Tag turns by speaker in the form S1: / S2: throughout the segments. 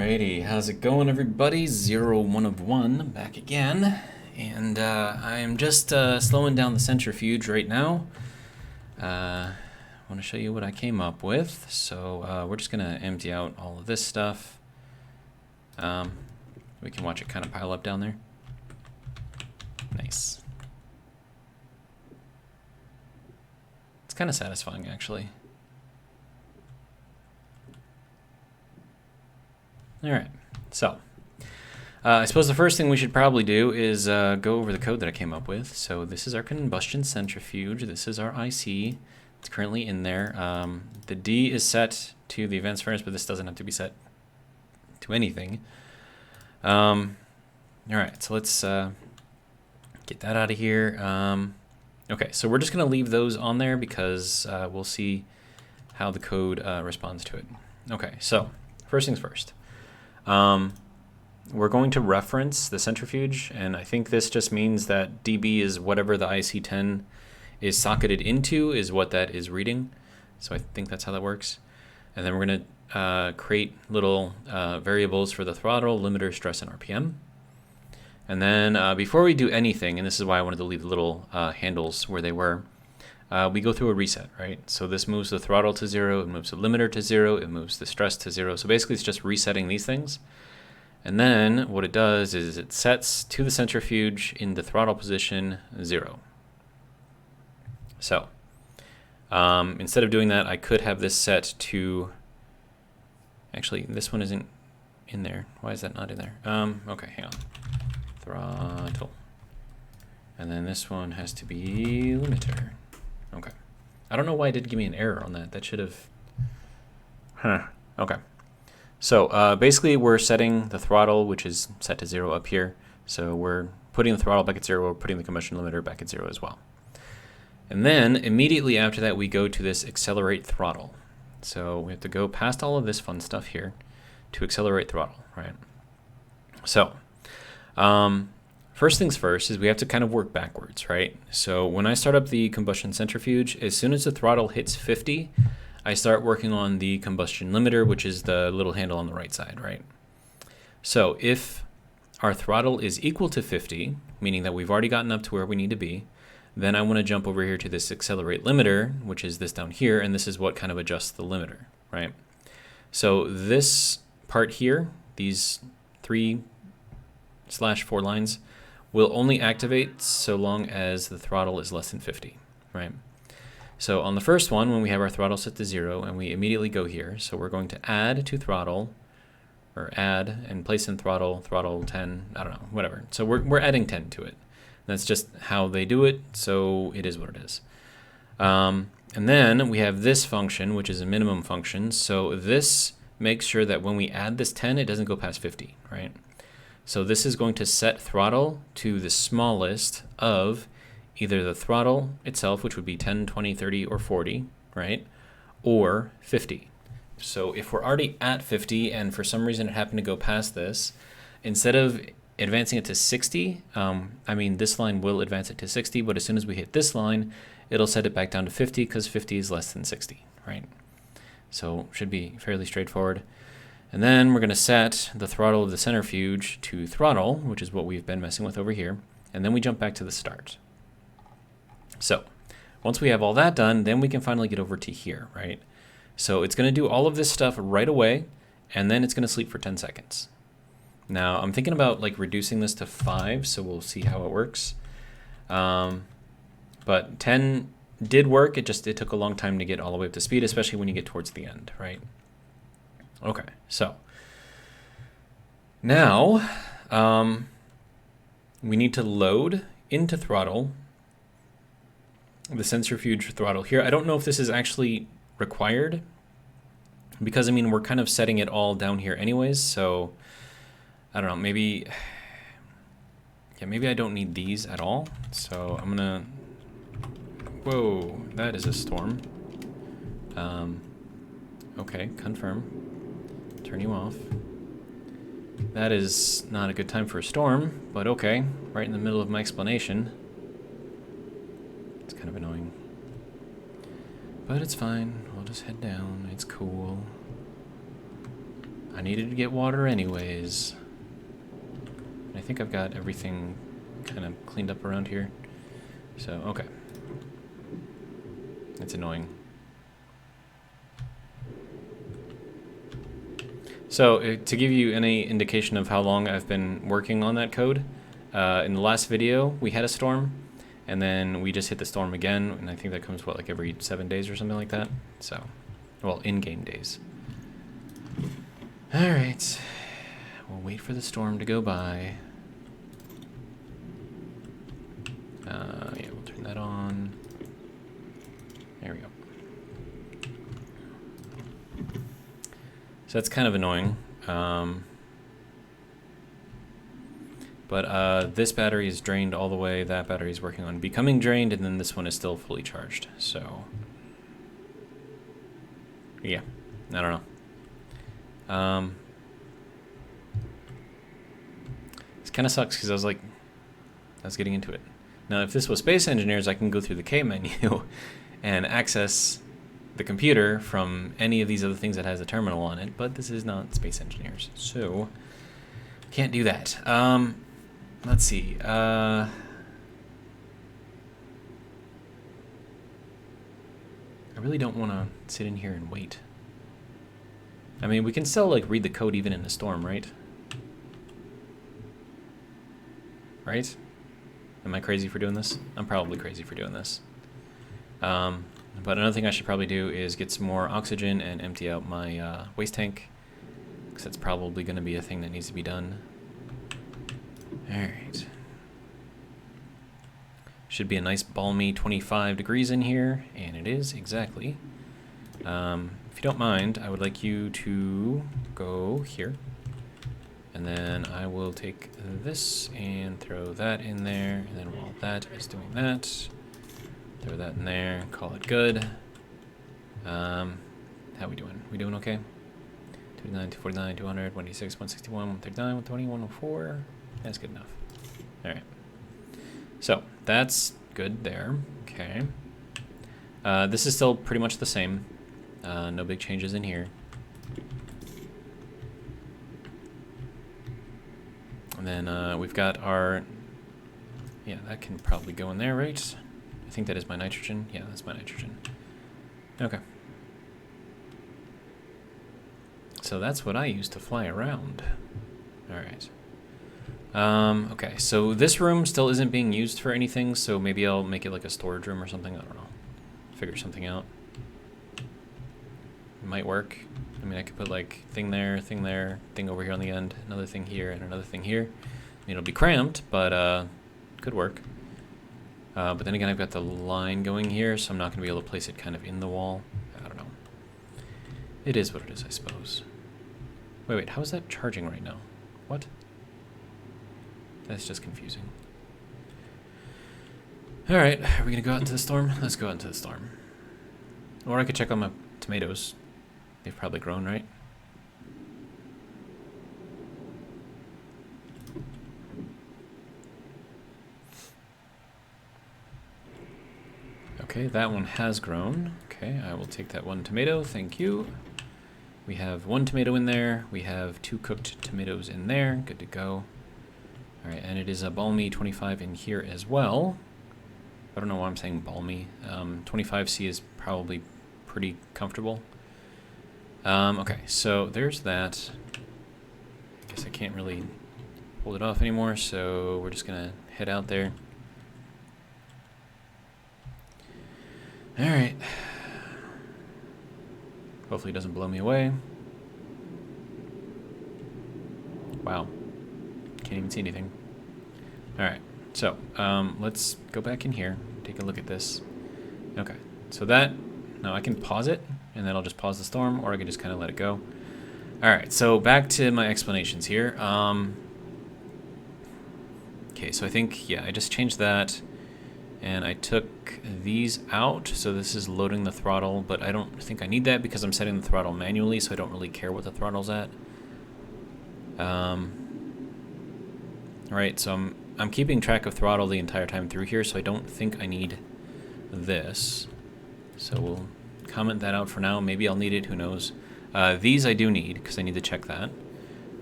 S1: Alrighty, how's it going, everybody? 01 of 1 back again, and I am just slowing down the centrifuge right now. I want to show you what I came up with. So we're just gonna empty out all of this stuff. We can watch it kind of pile up down there. Nice. It's kind of satisfying, actually. All right, so I suppose the first thing we should probably do is go over the code that I came up with. So this is our combustion centrifuge. This is our IC. It's currently in there. The D is set to the advanced furnace, but this doesn't have to be set to anything. All right, so let's get that out of here. Okay, so we're just going to leave those on there because we'll see how the code responds to it. Okay, so first things first. We're going to reference the centrifuge, and I think this just means that dB is whatever the IC10 is socketed into is what that is reading. So I think that's how that works. And then we're going to create little variables for the throttle, limiter, stress, and RPM. And then before we do anything, and this is why I wanted to leave the little handles where they were, we go through a reset, right? So this moves the throttle to 0, it moves the limiter to 0, it moves the stress to 0. So basically it's just resetting these things. And then what it does is it sets to the centrifuge in the throttle position 0. So instead of doing that, I could have this set to, actually this one isn't in there. Why is that not in there? Okay, hang on. Throttle. And then this one has to be limiter. Okay. I don't know why it did give me an error on that. That should have... Okay. So basically we're setting the throttle, which is set to 0 up here. So we're putting the throttle back at 0, we're putting the combustion limiter back at 0 as well. And then immediately after that we go to this accelerate throttle. So we have to go past all of this fun stuff here to accelerate throttle, right? So first things first is we have to kind of work backwards, right? So when I start up the combustion centrifuge, as soon as the throttle hits 50, I start working on the combustion limiter, which is the little handle on the right side, right? So if our throttle is equal to 50, meaning that we've already gotten up to where we need to be, then I want to jump over here to this accelerate limiter, which is this down here, and this is what kind of adjusts the limiter, right? So this part here, these 3/4 lines, will only activate so long as the throttle is less than 50, right? So on the first one, when we have our throttle set to 0, and we immediately go here, so we're going to add to throttle, or add and place in throttle 10, I don't know, whatever. So we're adding 10 to it. That's just how they do it, so it is what it is. And then we have this function, which is a minimum function. So this makes sure that when we add this 10, it doesn't go past 50, right? So this is going to set throttle to the smallest of either the throttle itself, which would be 10, 20, 30, or 40, right? Or 50. So if we're already at 50 and for some reason it happened to go past this, instead of advancing it to 60, I mean this line will advance it to 60, but as soon as we hit this line, it'll set it back down to 50 because 50 is less than 60, right? So should be fairly straightforward. And then we're going to set the throttle of the centrifuge to throttle, which is what we've been messing with over here. And then we jump back to the start. So once we have all that done, then we can finally get over to here, right? So it's going to do all of this stuff right away, and then it's going to sleep for 10 seconds. Now I'm thinking about like reducing this to 5, so we'll see how it works. But 10 did work. It took a long time to get all the way up to speed, especially when you get towards the end, right? Okay, so now we need to load into throttle the centrifuge throttle here. I don't know if this is actually required because, I mean, we're kind of setting it all down here anyways, so I don't know, maybe I don't need these at all. So I'm gonna, whoa, that is a storm. Okay, confirm. Turn you off. That is not a good time for a storm, but okay, right in the middle of my explanation. It's kind of annoying. But it's fine, we'll just head down, it's cool. I needed to get water anyways. I think I've got everything kind of cleaned up around here. So, okay. That's annoying. So, to give you any indication of how long I've been working on that code, in the last video, we had a storm, and then we just hit the storm again, and I think that comes, what, like every 7 days or something like that? So, well, in-game days. Alright. We'll wait for the storm to go by. Yeah, we'll turn that on. There we go. So that's kind of annoying. But this battery is drained all the way. That battery is working on becoming drained, and then this one is still fully charged. So, yeah, I don't know. This kind of sucks because I was getting into it. Now, if this was Space Engineers, I can go through the K menu and access the computer from any of these other things that has a terminal on it, but this is not Space Engineers, so can't do that. Let's see. I really don't want to sit in here and wait. I mean, we can still like read the code even in a storm, right? Right? Am I crazy for doing this? I'm probably crazy for doing this. But another thing I should probably do is get some more oxygen and empty out my waste tank, because that's probably going to be a thing that needs to be done. Alright. Should be a nice balmy 25 degrees in here, and it is, exactly. If you don't mind, I would like you to go here. And then I will take this and throw that in there, and then while that is doing that, throw that in there, call it good. How we doing? We doing okay? 209, 249, 200, 186, 161, 139, 120, 104. That's good enough. Alright. So, that's good there. Okay. This is still pretty much the same. No big changes in here. And then we've got our... Yeah, that can probably go in there, right? I think that is my nitrogen. Yeah, that's my nitrogen. Okay. So that's what I use to fly around. Alright. Okay, so this room still isn't being used for anything, so maybe I'll make it like a storage room or something. I don't know. Figure something out. It might work. I mean, I could put like thing there, thing over here on the end, another thing here, and another thing here. I mean, it'll be cramped, but could work. But then again, I've got the line going here, so I'm not going to be able to place it kind of in the wall. I don't know. It is what it is, I suppose. Wait, how is that charging right now? What? That's just confusing. Alright, are we going to go out into the storm? Let's go out into the storm. Or I could check on my tomatoes. They've probably grown, right? Okay, that one has grown. Okay, I will take that one tomato, thank you. We have one tomato in there. We have 2 cooked tomatoes in there. Good to go. All right, and it is a balmy 25 in here as well. I don't know why I'm saying balmy. 25C is probably pretty comfortable. Okay, so there's that. I guess I can't really hold it off anymore, so we're just gonna head out there. All right. Hopefully it doesn't blow me away. Wow. Can't even see anything. Alright, so let's go back in here, take a look at this. Okay, so that, now I can pause it, and then I'll just pause the storm, or I can just kind of let it go. Alright, so back to my explanations here. Okay, so I think, yeah, I just changed that. And I took these out, so this is loading the throttle, but I don't think I need that because I'm setting the throttle manually, so I don't really care what the throttle's at. Alright, so I'm keeping track of throttle the entire time through here, so I don't think I need this. So we'll comment that out for now. Maybe I'll need it, who knows. These I do need, because I need to check that.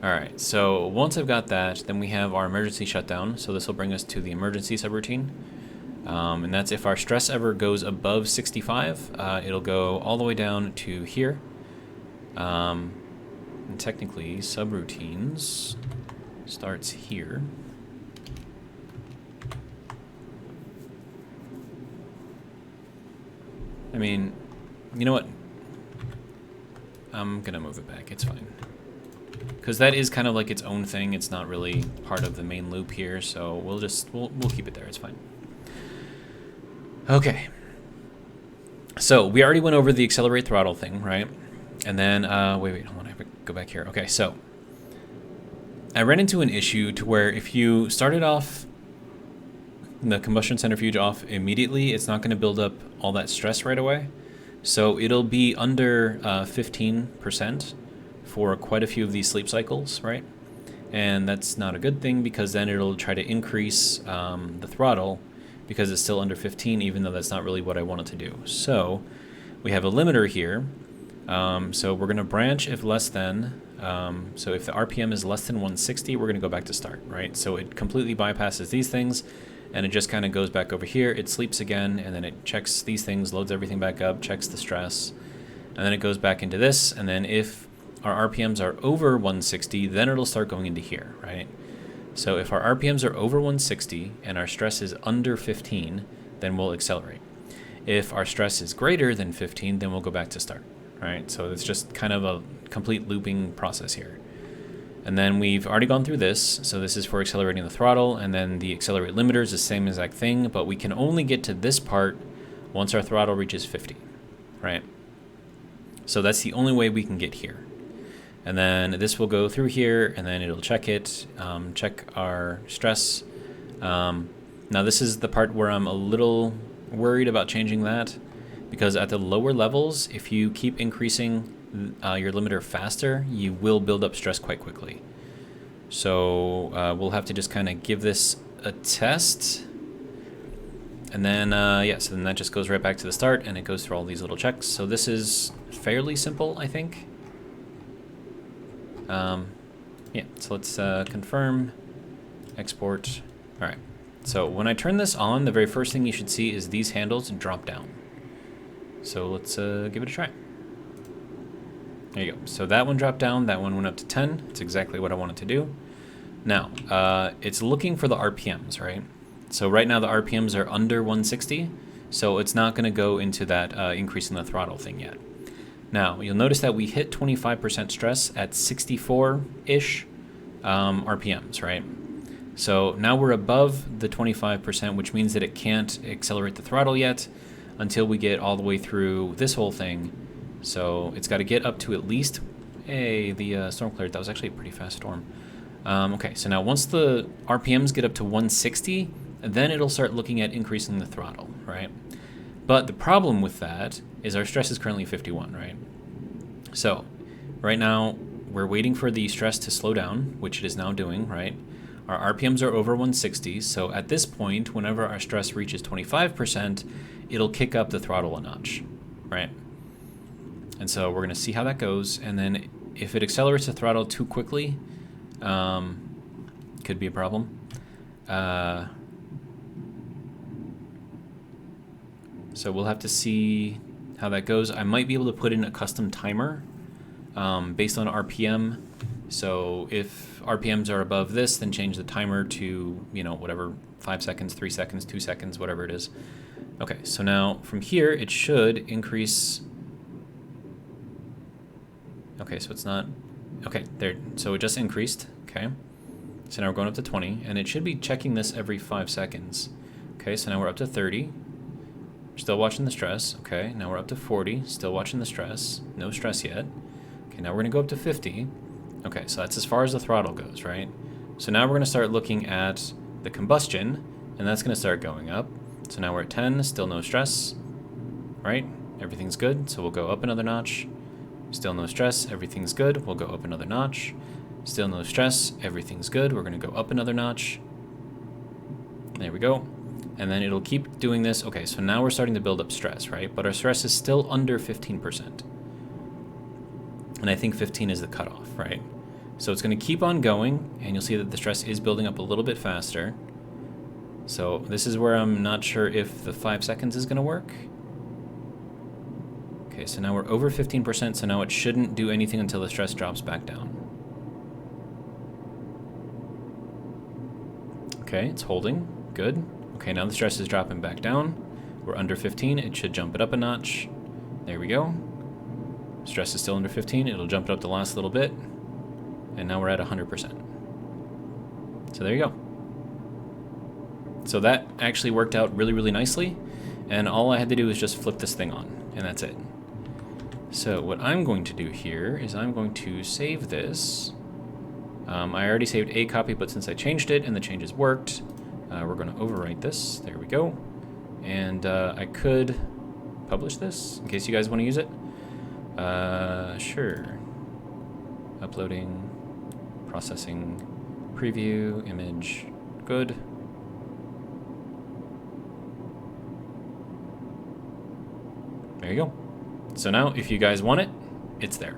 S1: Alright, so once I've got that, then we have our emergency shutdown. So this will bring us to the emergency subroutine. And that's if our stress ever goes above 65, it'll go all the way down to here. And technically, subroutines starts here. I mean, you know what? I'm gonna move it back, it's fine. Because that is kind of like its own thing, it's not really part of the main loop here, so we'll keep it there, it's fine. Okay. So, we already went over the accelerate throttle thing, right? And then, wait, hold on, I have to go back here. Okay, so, I ran into an issue to where if you started off the combustion centrifuge off immediately, it's not going to build up all that stress right away. So it'll be under 15% for quite a few of these sleep cycles, right? And that's not a good thing because then it'll try to increase the throttle because it's still under 15, even though that's not really what I want it to do. So we have a limiter here. So we're going to branch if less than, so if the RPM is less than 160, we're going to go back to start, right? So it completely bypasses these things. And it just kind of goes back over here, it sleeps again, and then it checks these things, loads everything back up, checks the stress, and then it goes back into this, and then if our RPMs are over 160, then it'll start going into here, right? So if our RPMs are over 160 and our stress is under 15, then we'll accelerate. If our stress is greater than 15, then we'll go back to start, right? So it's just kind of a complete looping process here. And then we've already gone through this, so this is for accelerating the throttle, and then the accelerate limiter is the same exact thing, but we can only get to this part once our throttle reaches 50, right? So that's the only way we can get here. And then this will go through here, and then it'll check it, check our stress. Now this is the part where I'm a little worried about changing that, because at the lower levels, if you keep increasing your limiter faster, you will build up stress quite quickly. So we'll have to just kind of give this a test. And then, yeah, so then that just goes right back to the start and it goes through all these little checks. So this is fairly simple, I think. Yeah, so let's confirm, export. All right, so when I turn this on, the very first thing you should see is these handles drop down. So let's give it a try. There you go. So that one dropped down, that one went up to 10. It's exactly what I wanted to do. Now, it's looking for the RPMs, right? So right now the RPMs are under 160, so it's not going to go into that increase in the throttle thing yet. Now, you'll notice that we hit 25% stress at 64-ish RPMs, right? So now we're above the 25%, which means that it can't accelerate the throttle yet until we get all the way through this whole thing. So it's got to get up to at least, hey, the storm cleared. That was actually a pretty fast storm. Okay, so now once the RPMs get up to 160, then it'll start looking at increasing the throttle, right? But the problem with that is our stress is currently 51, right? So right now we're waiting for the stress to slow down, which it is now doing, right? Our RPMs are over 160, so at this point, whenever our stress reaches 25%, it'll kick up the throttle a notch, right? And so we're going to see how that goes, and then if it accelerates the throttle too quickly, could be a problem. So we'll have to see how that goes. I might be able to put in a custom timer based on RPM. So if RPMs are above this, then change the timer to, you know, whatever, 5 seconds, 3 seconds, 2 seconds, whatever it is. Okay, so now from here, it should increase. Okay, so it's not, okay, there, so it just increased, okay. So now we're going up to 20, and it should be checking this every 5 seconds. Okay, so now we're up to 30. Still watching the stress. Okay, now we're up to 40. Still watching the stress. No stress yet. Okay, now we're going to go up to 50. Okay, so that's as far as the throttle goes, right? So now we're going to start looking at the combustion, and that's going to start going up. So now we're at 10. Still no stress, right? Everything's good, so we'll go up another notch. Still no stress. Everything's good. We'll go up another notch. Still no stress. Everything's good. We're going to go up another notch. There we go. And then it'll keep doing this. Okay, so now we're starting to build up stress, right? But our stress is still under 15%. and I think 15 is the cutoff, right? So it's going to keep on going, and you'll see that the stress is building up a little bit faster. So this is where I'm not sure if the 5 seconds is going to work. Okay, so now we're over 15%, so now it shouldn't do anything until the stress drops back down. Okay, it's holding. Good. Okay, now the stress is dropping back down. We're under 15. It should jump it up a notch. There we go. Stress is still under 15. It'll jump it up the last little bit. And now we're at 100%. So there you go. So that actually worked out really, really nicely. And all I had to do was just flip this thing on. And that's it. So what I'm going to do here is I'm going to save this. I already saved a copy, but since I changed it and the changes worked, we're going to overwrite this. There we go. And I could publish this in case you guys want to use it. Sure. Uploading, processing, preview, image, good. There you go. So now, if you guys want it, it's there.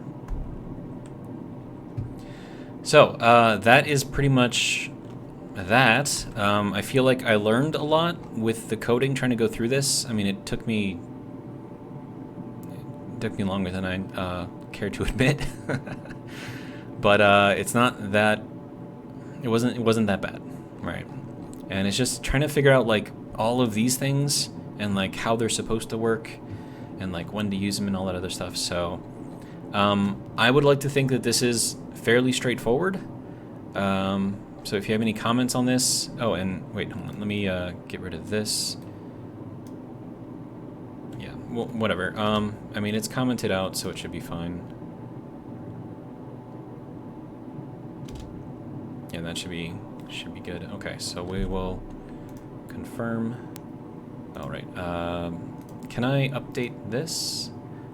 S1: So, that is pretty much that. I feel like I learned a lot with the coding, trying to go through this. I mean, it took me longer than I care to admit. But it's not that, it wasn't that bad, right? And it's just trying to figure out, like, all of these things and, like, how they're supposed to work and, like, when to use them and all that other stuff. So I would like to think that this is fairly straightforward. So if you have any comments on this... Oh, and wait, hold on. Let me get rid of this. Yeah, well, whatever. I mean, it's commented out, so it should be fine. Yeah, that should be good. Okay, so we will confirm. All right. Can I update this?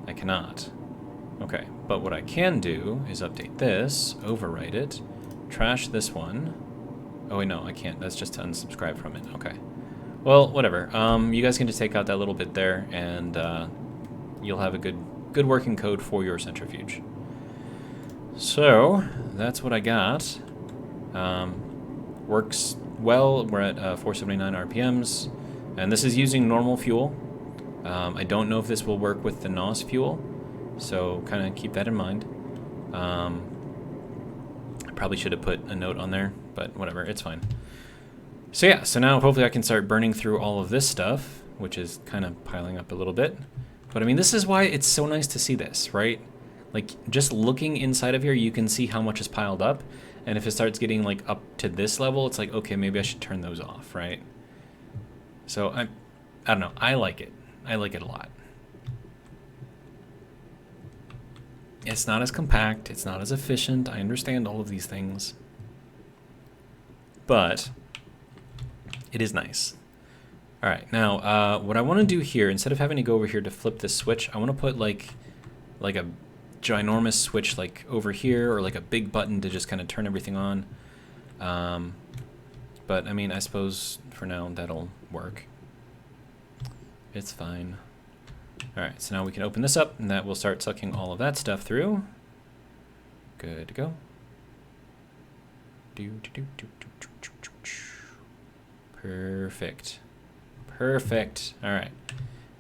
S1: I cannot. Okay, but what I can do is update this, overwrite it, trash this one. Oh wait, no, I can't. That's just to unsubscribe from it. Okay. Well, whatever. You guys can just take out that little bit there, and you'll have a good working code for your centrifuge. So that's what I got. Works well. We're at 479 RPMs, and this is using normal fuel. I don't know if this will work with the NOS fuel, so kind of keep that in mind. I probably should have put a note on there, but whatever, it's fine. So yeah, so now hopefully I can start burning through all of this stuff, which is kind of piling up a little bit. But I mean, this is why it's so nice to see this, right? Like, just looking inside of here, you can see how much is piled up. And if it starts getting, like, up to this level, it's like, okay, maybe I should turn those off, right? So I don't know, I like it. I like it a lot. It's not as compact, it's not as efficient, I understand all of these things. But it is nice. All right, now what I want to do here, instead of having to go over here to flip this switch, I want to put like a ginormous switch like over here, or like a big button to just kind of turn everything on. But I mean, I suppose for now that'll work. It's fine. All right, so now we can open this up, and that will start sucking all of that stuff through. Good to go. Perfect. Perfect. All right,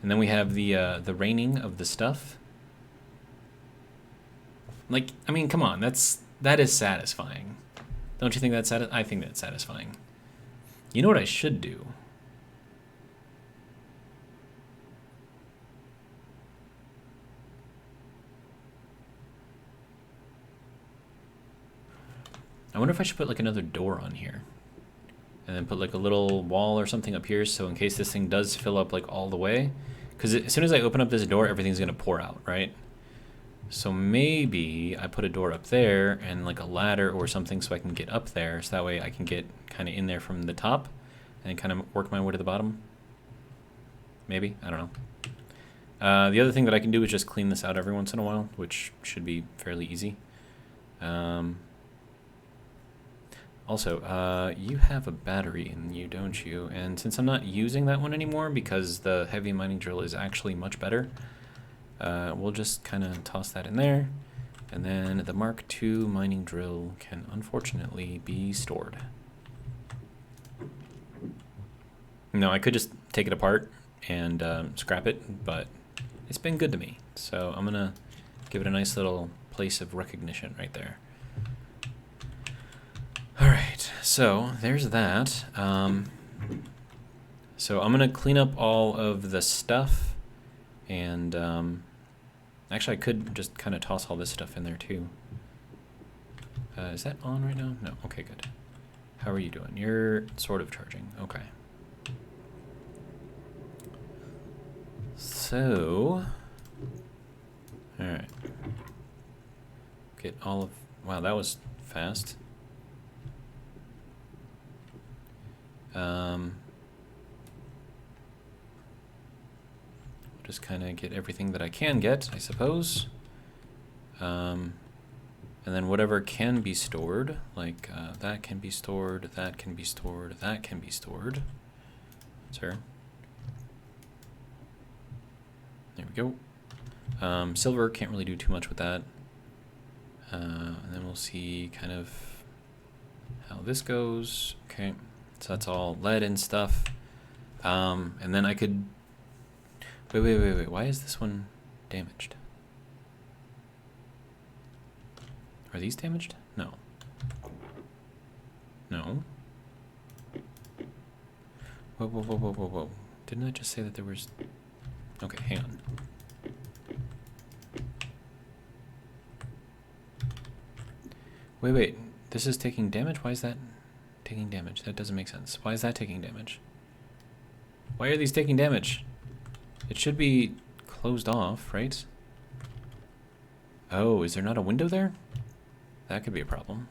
S1: and then we have the raining of the stuff. Like, I mean, come on, that is satisfying. Don't you think that's I think that's satisfying. You know what I should do? I wonder if I should put like another door on here. And then put like a little wall or something up here, so in case this thing does fill up like all the way. Because as soon as I open up this door, everything's going to pour out, right? So maybe I put a door up there and like a ladder or something so I can get up there. So that way I can get kind of in there from the top and kind of work my way to the bottom. Maybe, I don't know. The other thing that I can do is just clean this out every once in a while, which should be fairly easy. Also, you have a battery in you, don't you? And since I'm not using that one anymore because the heavy mining drill is actually much better, we'll just kind of toss that in there. And then the Mark II mining drill can unfortunately be stored. No, I could just take it apart and scrap it, but it's been good to me. So I'm gonna give it a nice little place of recognition right there. All right, so there's that. So I'm gonna clean up all of the stuff, and actually I could just kind of toss all this stuff in there too. Is that on right now? No, okay, good. How are you doing? You're sort of charging, okay. So, all right. Get all of, wow, that was fast. Just kind of get everything that I can get, I suppose. And then whatever can be stored, like that can be stored, that can be stored, that can be stored. Sir. There we go. Silver, can't really do too much with that. And then we'll see kind of how this goes. Okay, so that's all lead and stuff. And then I could... Wait. Why is this one damaged? Are these damaged? No. No. Whoa. Didn't I just say that there was... Okay, hang on. Wait. This is taking damage? Why is that taking damage? That doesn't make sense. Why is that taking damage? Why are these taking damage? It should be closed off, right? Oh, is there not a window there? That could be a problem.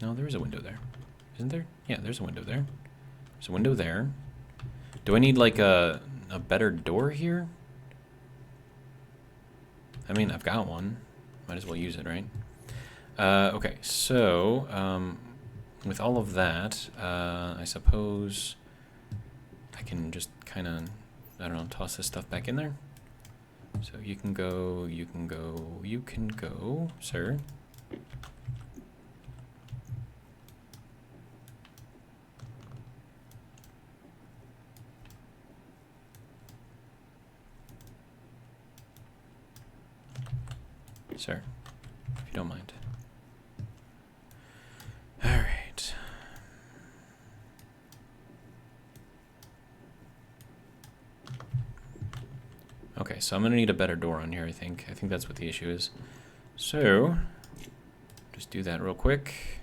S1: No, there is a window there. Isn't there? Yeah, there's a window there. There's a window there. Do I need like a better door here? I mean, I've got one. Might as well use it, right? Okay, so with all of that, I suppose I can just kind of, I don't know, toss this stuff back in there. So you can go, sir. Sir, if you don't mind. All right. Okay, so I'm gonna need a better door on here, I think. I think that's what the issue is. So, just do that real quick.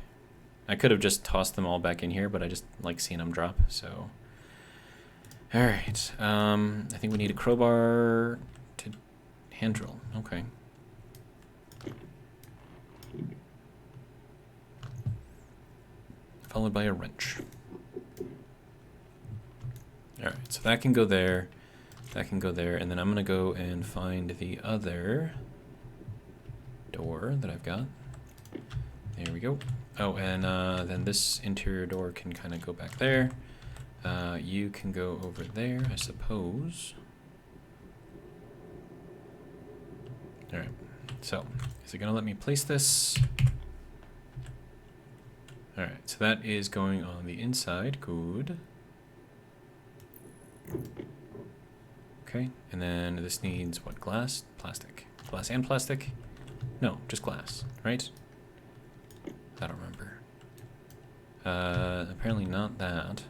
S1: I could have just tossed them all back in here, but I just like seeing them drop, so. All right, I think we need a crowbar to hand drill, okay. Followed by a wrench. All right, so that can go there. That can go there, and then I'm gonna go and find the other door that I've got. There we go. Oh, and then this interior door can kind of go back there. You can go over there, I suppose. All right, so is it gonna let me place this? All right, so that is going on the inside, good. Okay, and then this needs what, glass? Plastic. Glass and plastic? No, just glass, right? I don't remember. Apparently not that.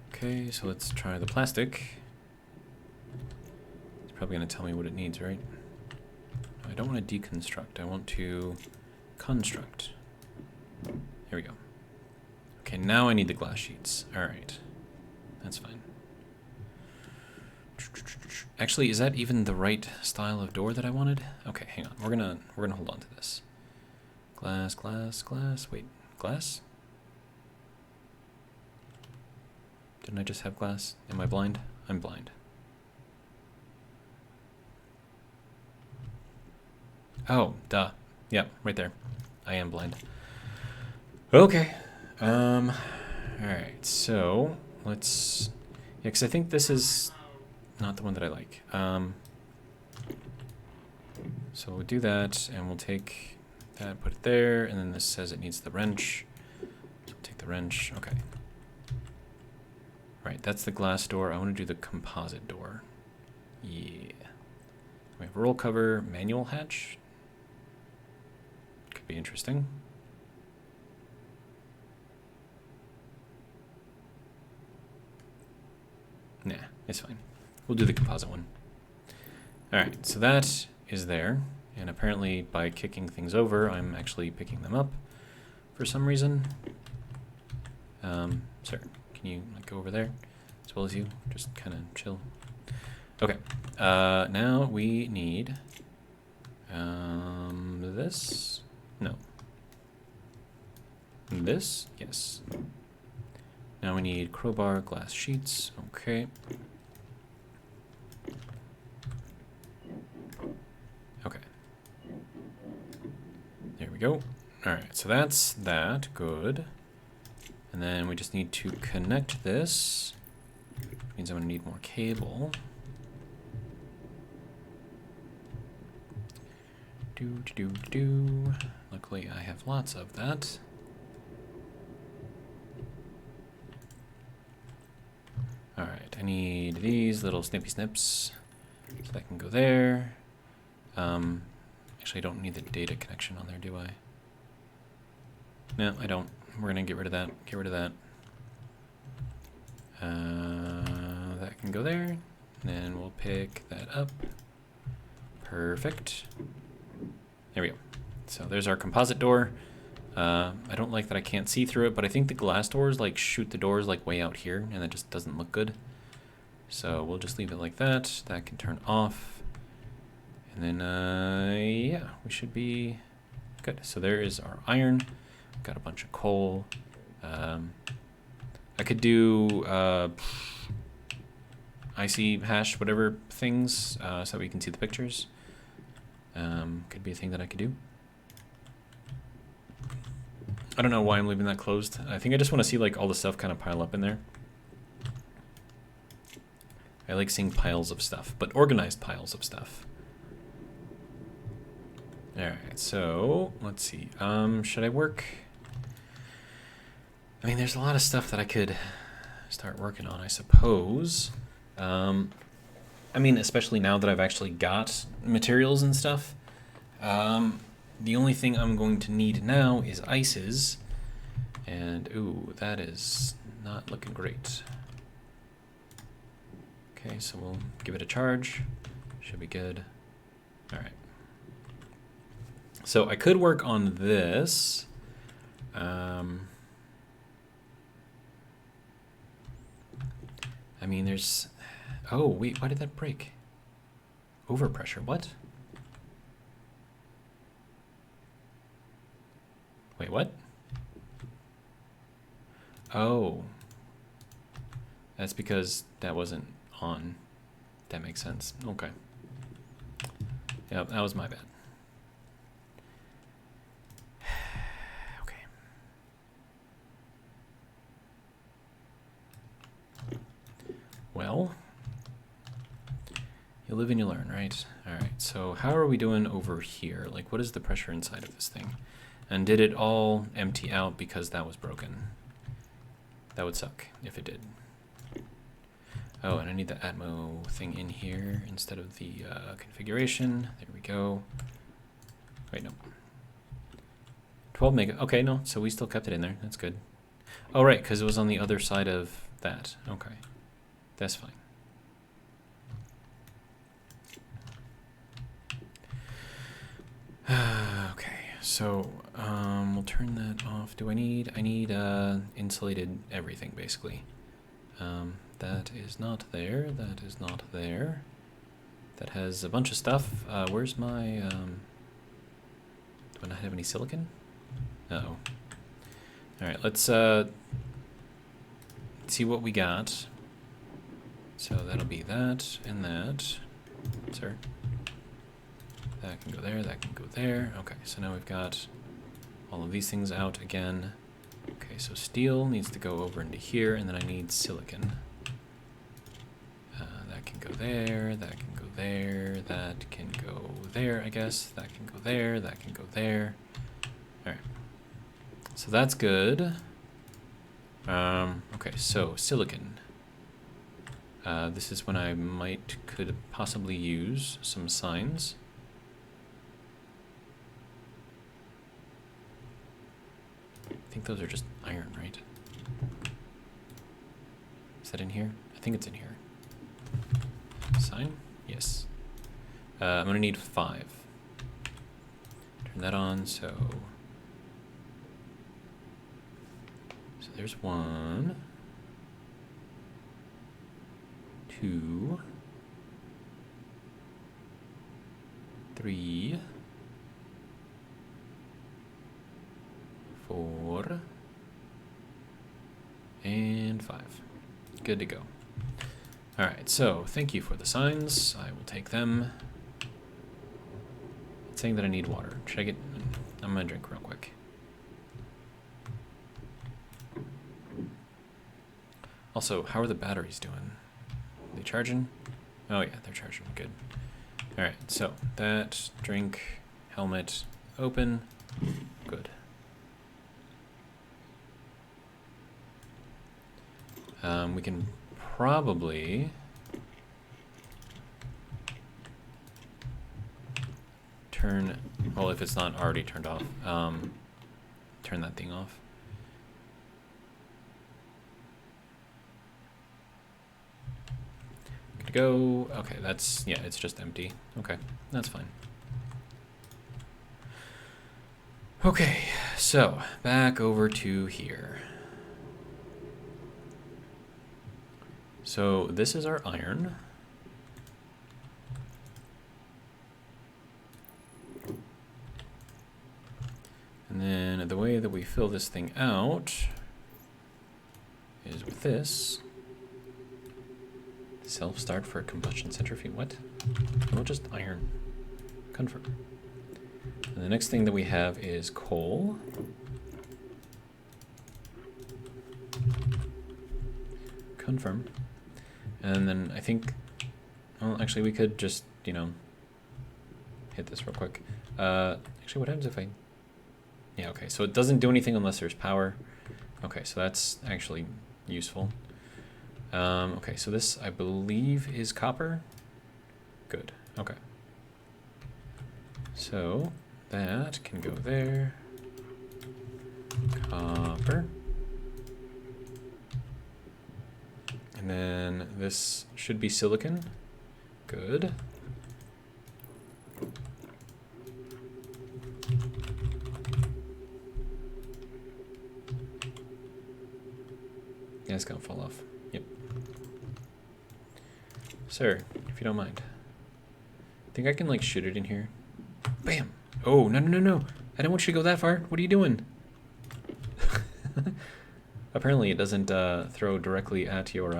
S1: Okay, so let's try the plastic. It's probably gonna tell me what it needs, right? I don't want to deconstruct, I want to construct. Here we go. Okay, now I need the glass sheets. All right. That's fine. Actually, is that even the right style of door that I wanted? Okay, hang on. We're gonna hold on to this. Glass. Wait, glass? Didn't I just have glass? Am I blind? I'm blind. Oh, duh. Yep, right there. I am blind. Okay. All right. So let's. Yeah, because I think this is. not the one that I like. So we'll do that, and we'll take that, put it there, and then this says it needs the wrench. So take the wrench, okay. Right, that's the glass door. I want to do the composite door. Yeah. We have roll cover, manual hatch. Could be interesting. Nah, it's fine. We'll do the composite one. Alright, so that is there. And apparently by kicking things over, I'm actually picking them up for some reason. Sir, can you go over there as well as you? Just kind of chill. Okay, now we need this. No. This? Yes. Now we need crowbar, glass sheets. Okay. Okay. There we go. Alright, so that's that. Good. And then we just need to connect this. Means I'm going to need more cable. Do. Luckily, I have lots of that. Alright, I need these little snippy snips. So that can go there. Actually, I don't need the data connection on there, do I? No, I don't. We're going to get rid of that. Get rid of that. That can go there. And then we'll pick that up. Perfect. There we go. So there's our composite door. I don't like that I can't see through it, but I think the glass doors like shoot the doors like way out here, and that just doesn't look good. So we'll just leave it like that. That can turn off. And then, yeah, we should be good. So there is our iron. Got a bunch of coal. I could do icy hash, whatever things, so that we can see the pictures. Could be a thing that I could do. I don't know why I'm leaving that closed. I think I just want to see like all the stuff kind of pile up in there. I like seeing piles of stuff, but organized piles of stuff. Alright, so let's see. Should I work? I mean, there's a lot of stuff that I could start working on, I suppose. I mean, especially now that I've actually got materials and stuff. The only thing I'm going to need now is ices. And, ooh, that is not looking great. Okay, so we'll give it a charge. Should be good. All right. So I could work on this. I mean, there's... Oh, wait, why did that break? Overpressure, what? Wait, what? Oh. That's because that wasn't on. That makes sense. Okay. Yep, that was my bad. Okay. Well, you live and you learn, right? All right, so how are we doing over here? Like, what is the pressure inside of this thing? And did it all empty out because that was broken? That would suck if it did. Oh, and I need the Atmo thing in here instead of the configuration. There we go. Wait, no. 12 mega. Okay, no, so we still kept it in there. That's good. Oh, right, because it was on the other side of that. Okay, that's fine. Okay, so we'll turn that off. Do I need insulated everything, basically. That is not there. That is not there. That has a bunch of stuff. Where's my... do I not have any silicon? Uh-oh. Alright, let's see what we got. So that'll be that and that. Sir. That can go there, that can go there. Okay, so now we've got all of these things out again. Okay, so steel needs to go over into here, and then I need silicon. That can go there, that can go there, that can go there, I guess. That can go there, that can go there. Alright. So that's good. Okay, so silicon. This is when I could possibly use some signs. I think those are just iron, right? Is that in here? I think it's in here. Sign? Yes. I'm gonna need 5. Turn that on, so there's 1, 2, 3, 4, and 5. Good to go. Alright, so thank you for the signs. I will take them. It's saying that I need water. Should I get... I'm gonna drink real quick. Also, how are the batteries doing? Are they charging? Oh yeah, they're charging. Good. Alright, so that, drink, helmet, open. Good. We can probably turn, well, if it's not already turned off, turn that thing off. Good to go. Okay, that's, yeah, it's just empty. Okay, that's fine. Okay, so back over to here. So this is our iron. And then the way that we fill this thing out is with this. Self-start for a combustion centrifuge. What? No, just iron. Confirm. And the next thing that we have is coal. Confirm. And then I think, well, actually we could just, you know, hit this real quick. Actually, what happens if I, yeah, okay, so it doesn't do anything unless there's power. Okay, so that's actually useful. Okay, so this, I believe, is copper. Good, okay. So that can go there. Copper. And then this should be silicon. Good. Yeah, it's gonna fall off. Yep. Sir, if you don't mind. I think I can like shoot it in here. Bam! Oh, no, no, no, no. I don't want you to go that far. What are you doing? Apparently it doesn't throw directly at your,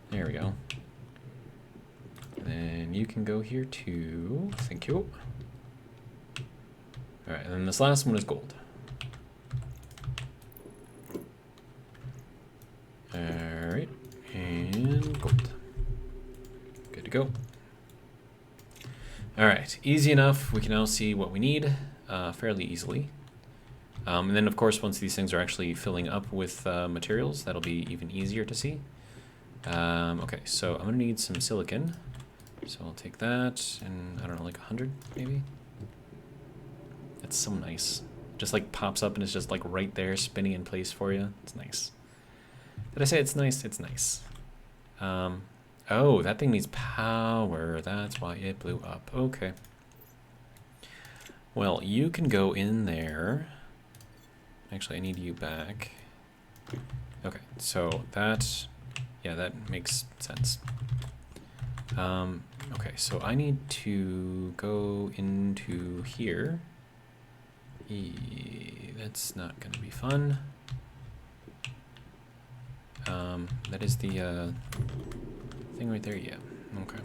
S1: there we go. And then you can go here too. Thank you. Alright, and then this last one is gold. Alright, and gold. Good to go. Alright, easy enough. We can now see what we need fairly easily. And then, of course, once these things are actually filling up with materials, that'll be even easier to see. Okay, so I'm going to need some silicon. So I'll take that, and I don't know, like 100 maybe? That's so nice. Just like pops up and it's just like right there spinning in place for you. It's nice. Did I say it's nice? It's nice. Oh, that thing needs power. That's why it blew up. Okay. Well, you can go in there. Actually, I need you back. Okay, so that, yeah, that makes sense. Okay, so I need to go into here. That's not going to be fun. That is the thing right there, yeah. Okay.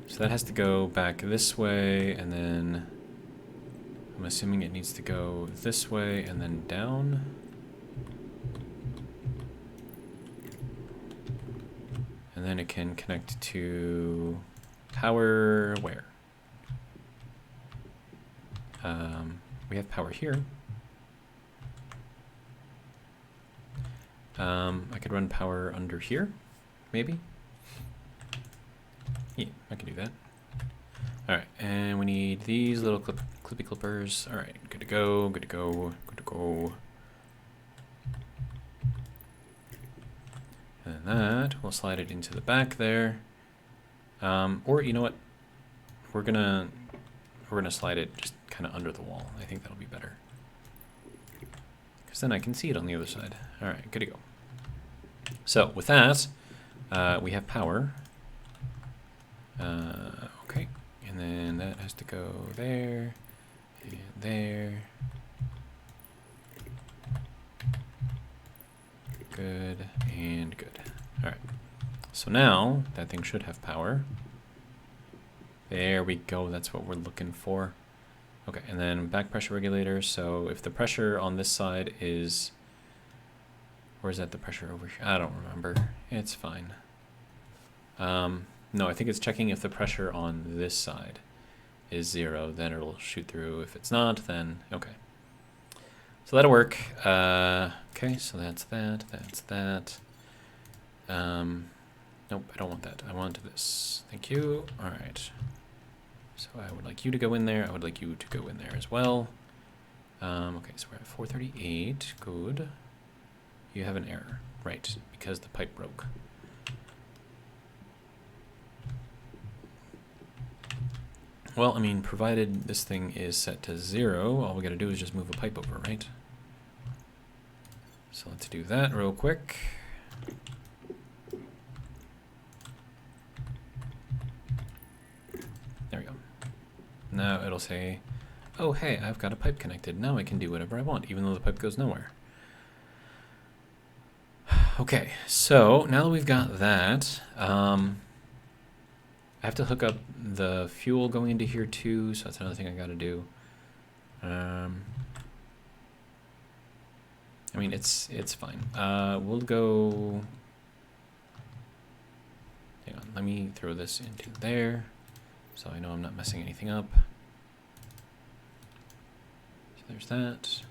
S1: So that has to go back this way, and then I'm assuming it needs to go this way and then down. I can connect to power where? We have power here. I could run power under here, maybe? Yeah, I can do that. Alright, and we need these little clippy clippers. Alright, good to go, good to go, good to go. And that, we'll slide it into the back there. Or you know what? We're gonna slide it just kind of under the wall. I think that'll be better. Because then I can see it on the other side. Alright, good to go. So, with that, we have power. Okay, and then that has to go there, and there. Good, and good. Alright, so now that thing should have power. There we go, that's what we're looking for. Okay, and then back pressure regulator. So if the pressure on this side is, or is that the pressure over here? I don't remember. It's fine. No, I think it's checking if the pressure on this side is 0, then it'll shoot through. If it's not, then okay. So that'll work. Okay, so that's that, that's that. Nope, I don't want that. I want this. Thank you. All right. So I would like you to go in there. I would like you to go in there as well. Okay, so we're at 438. Good. You have an error. Right, because the pipe broke. Well, I mean, provided this thing is set to 0, all we gotta do is just move a pipe over, right? So let's do that real quick. There we go. Now it'll say, oh hey, I've got a pipe connected. Now I can do whatever I want, even though the pipe goes nowhere. Okay, so now that we've got that, I have to hook up the fuel going into here too, so that's another thing I gotta do. I mean, it's fine. We'll go, hang on, let me throw this into there, so I know I'm not messing anything up. So there's that.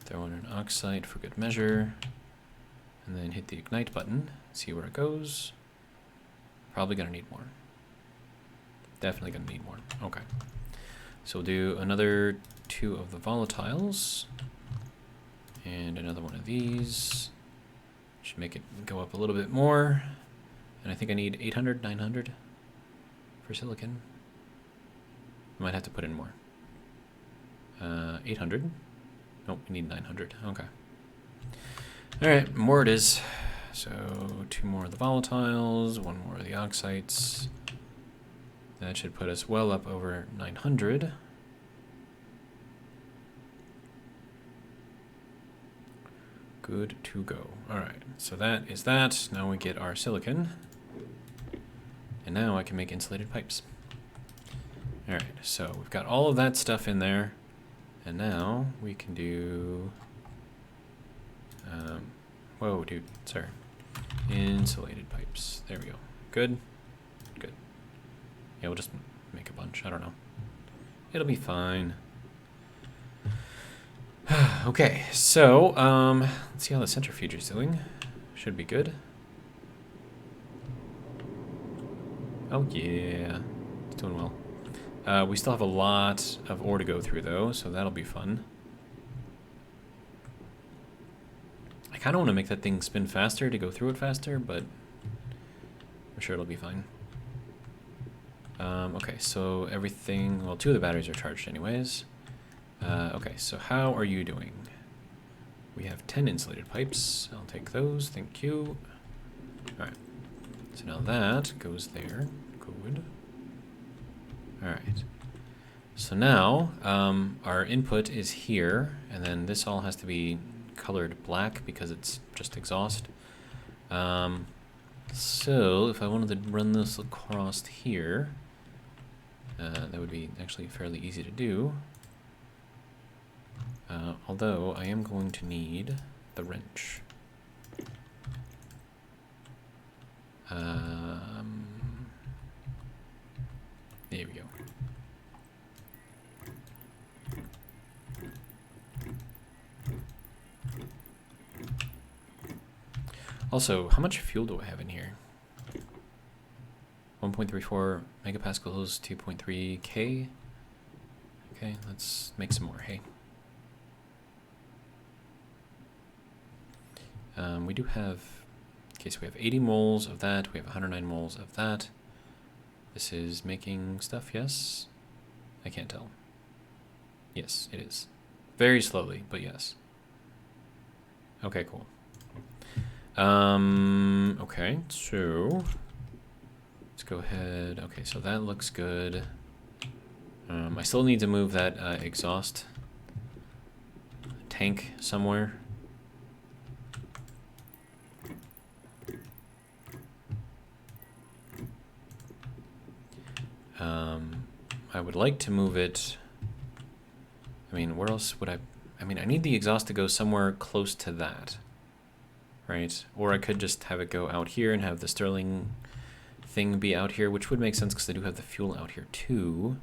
S1: Throw in an oxide for good measure, and then hit the ignite button, see where it goes. Probably gonna need more. Definitely gonna need more. Okay. So we'll do another 2 of the volatiles. And another one of these. Should make it go up a little bit more. And I think I need 800, 900 for silicon. I might have to put in more. 800. Nope, we need 900. Okay. Alright, more it is. So 2 more of the volatiles, 1 more of the oxides. That should put us well up over 900. Good to go. Alright, so that is that. Now we get our silicon. And now I can make insulated pipes. Alright, so we've got all of that stuff in there. And now we can do... whoa, dude, sorry. Insulated pipes. There we go. Good. Good. Yeah, we'll just make a bunch. I don't know. It'll be fine. Okay, so let's see how the centrifuge is doing. Should be good. Oh yeah, it's doing well. We still have a lot of ore to go through though, so that'll be fun. I kind of want to make that thing spin faster to go through it faster, but I'm sure it'll be fine. Okay, so everything, well, 2 of the batteries are charged anyways. Okay, so how are you doing? We have 10 insulated pipes. I'll take those, thank you. Alright, so now that goes there. Good. Alright, so now our input is here, and then this all has to be colored black because it's just exhaust. So if I wanted to run this across here, that would be actually fairly easy to do. Although I am going to need the wrench. There we go. Also, how much fuel do I have in here? 1.34 megapascals, 2.3 K. Okay, let's make some more hay. We do have, okay, so we have 80 moles of that, we have 109 moles of that. This is making stuff, yes? I can't tell. Yes, it is. Very slowly, but yes. Okay, cool. Okay, so let's go ahead. Okay, so that looks good. I still need to move that exhaust tank somewhere. I would like to move it. I mean, where else would I mean, I need the exhaust to go somewhere close to that, right? Or I could just have it go out here and have the Stirling thing be out here, which would make sense because I do have the fuel out here too.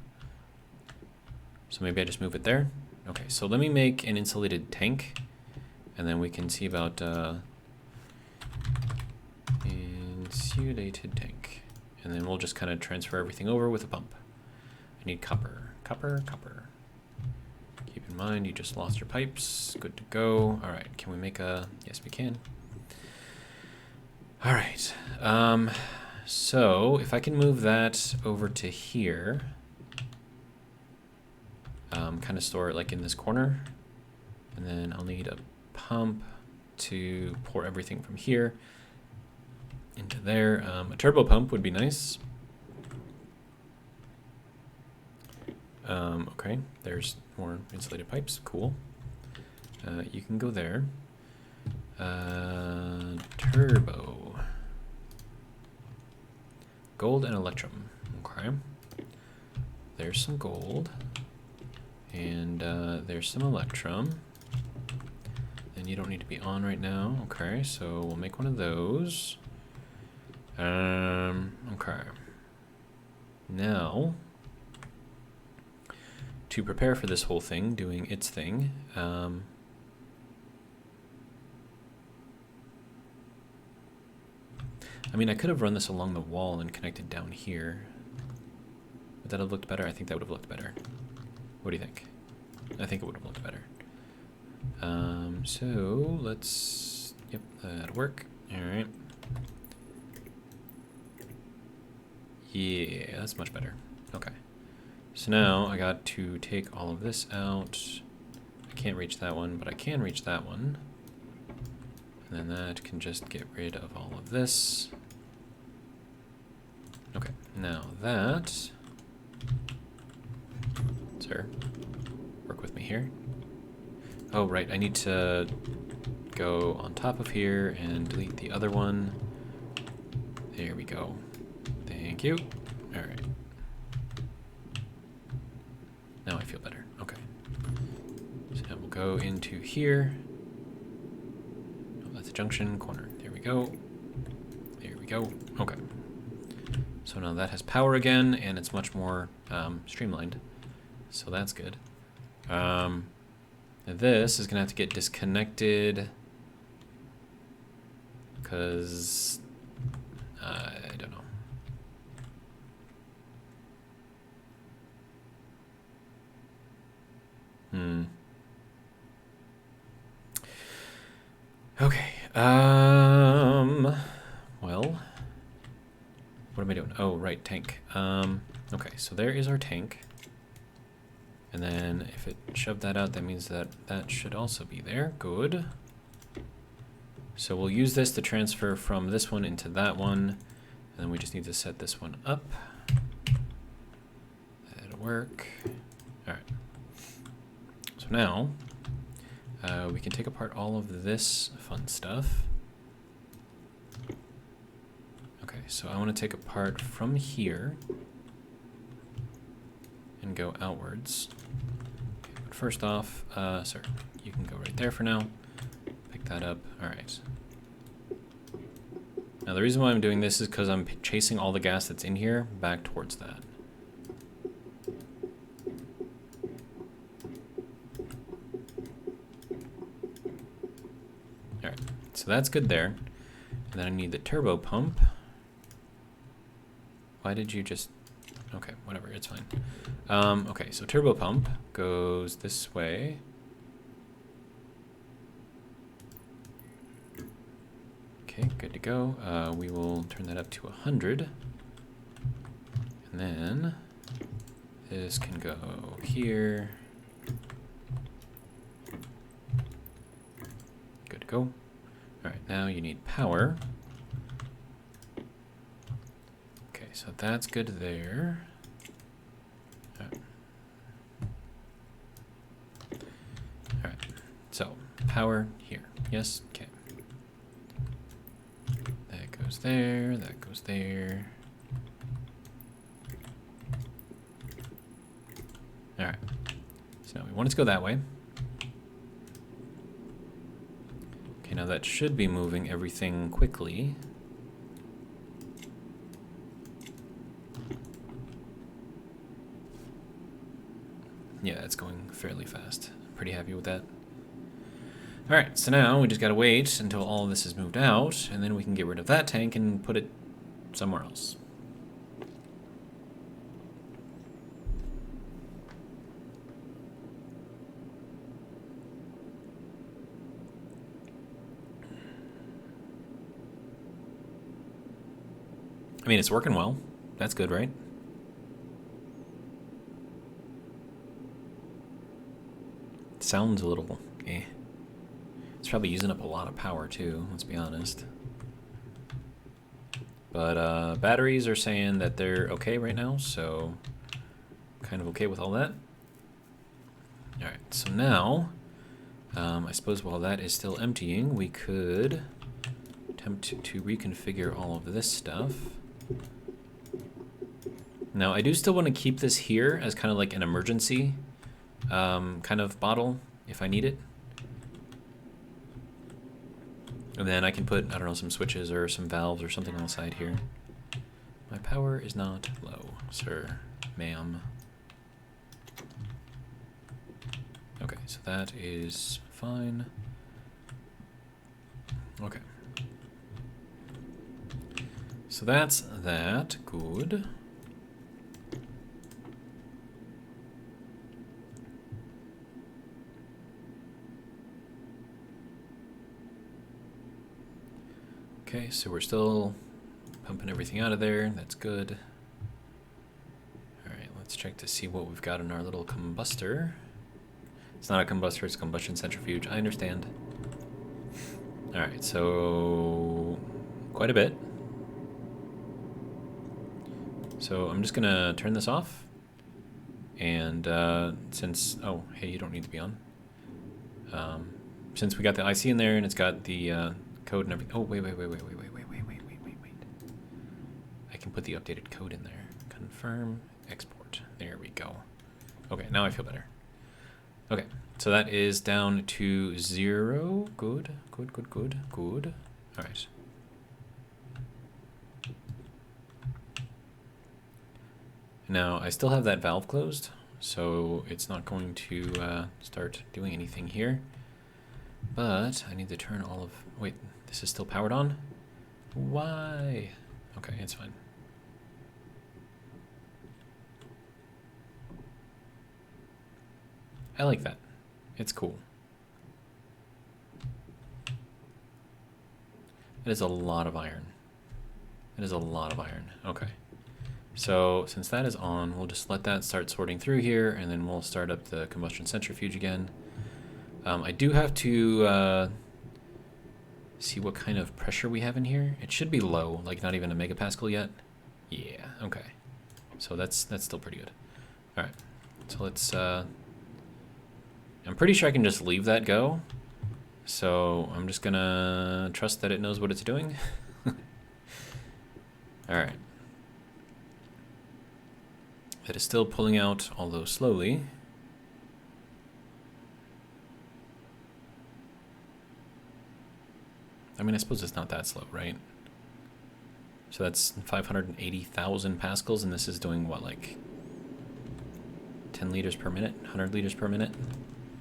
S1: So maybe I just move it there. Okay, so let me make an insulated tank, and then we can see about insulated tank. And then we'll just kind of transfer everything over with a pump. I need copper, copper, copper. Keep in mind, you just lost your pipes. Good to go. All right, can we make a, yes we can. All right, so if I can move that over to here, kind of store it like in this corner, and then I'll need a pump to pour everything from here into there. A turbo pump would be nice. Okay, there's more insulated pipes, cool. You can go there. Turbo. Gold and electrum, okay. There's some gold. And there's some electrum. And you don't need to be on right now. Okay, so we'll make one of those. Okay. Now, to prepare for this whole thing, doing its thing, I mean, I could have run this along the wall and connected down here. Would that have looked better? I think that would have looked better. What do you think? I think it would have looked better. So let's, yep, that'll work. All right. Yeah, that's much better. Okay. So now I got to take all of this out. I can't reach that one, but I can reach that one. And then that can just get rid of all of this. Okay, now that, sir, work with me here. Oh, right, I need to go on top of here and delete the other one. There we go. Thank you. All right. Now I feel better. Okay. So now we'll go into here. Oh, that's a junction corner. There we go. There we go. Okay. So now that has power again, and it's much more streamlined. So that's good. This is gonna have to get disconnected because I don't know. Okay. Well, what am I doing? Oh, right, tank. Okay, so there is our tank. And then if it shoved that out, that means that that should also be there. Good. So we'll use this to transfer from this one into that one. And then we just need to set this one up. That'll work. All right. So now we can take apart all of this fun stuff. Okay, so I want to take apart from here and go outwards. Okay, but first off, sir, you can go right there for now. Pick that up. All right. Now the reason why I'm doing this is because I'm chasing all the gas that's in here back towards that. Alright, so that's good there. And then I need the turbo pump. Why did you just... Okay, whatever, it's fine. Okay, so turbo pump goes this way. Okay, good to go. We will turn that up to 100. And then this can go here. Good to go. All right, now you need power. Okay, so that's good there. All right, so power here. Yes, okay. That goes there, that goes there. All right, so now we want it to go that way. Okay, now that should be moving everything quickly. Yeah, it's going fairly fast. I'm pretty happy with that. Alright, so now we just gotta wait until all of this is moved out, and then we can get rid of that tank and put it somewhere else. I mean, it's working well. That's good, right? It sounds a little eh. It's probably using up a lot of power too, let's be honest. But batteries are saying that they're okay right now, so kind of okay with all that. Alright, so now, I suppose while that is still emptying, we could attempt to reconfigure all of this stuff. Now, I do still want to keep this here as kind of like an emergency kind of bottle if I need it. And then I can put, I don't know, some switches or some valves or something on the side here. My power is not low, sir, ma'am. Okay, so that is fine. Okay. So that's that. Good. Okay, so we're still pumping everything out of there. That's good. All right, let's check to see what we've got in our little combustor. It's not a combustor, it's a combustion centrifuge. I understand. All right, so quite a bit. So I'm just gonna turn this off. And since, oh, hey, you don't need to be on. Since we got the IC in there and it's got the code and everything. Oh, wait. I can put the updated code in there. Confirm, export. There we go. Okay, now I feel better. Okay, so that is down to 0. Good. All right. Now, I still have that valve closed, so it's not going to start doing anything here. But I need to turn all of... Wait, this is still powered on? Why? Okay, it's fine. I like that. It's cool. It is a lot of iron. It is a lot of iron. Okay. So since that is on, we'll just let that start sorting through here, and then we'll start up the combustion centrifuge again. I do have to see what kind of pressure we have in here. It should be low, like not even a megapascal yet. Yeah, okay. So that's still pretty good. All right, so let's... I'm pretty sure I can just leave that go. So I'm just gonna trust that it knows what it's doing. All right. It is still pulling out, although slowly. I mean, I suppose it's not that slow, right? So that's 580,000 pascals, and this is doing what, like 10 liters per minute, 100 liters per minute?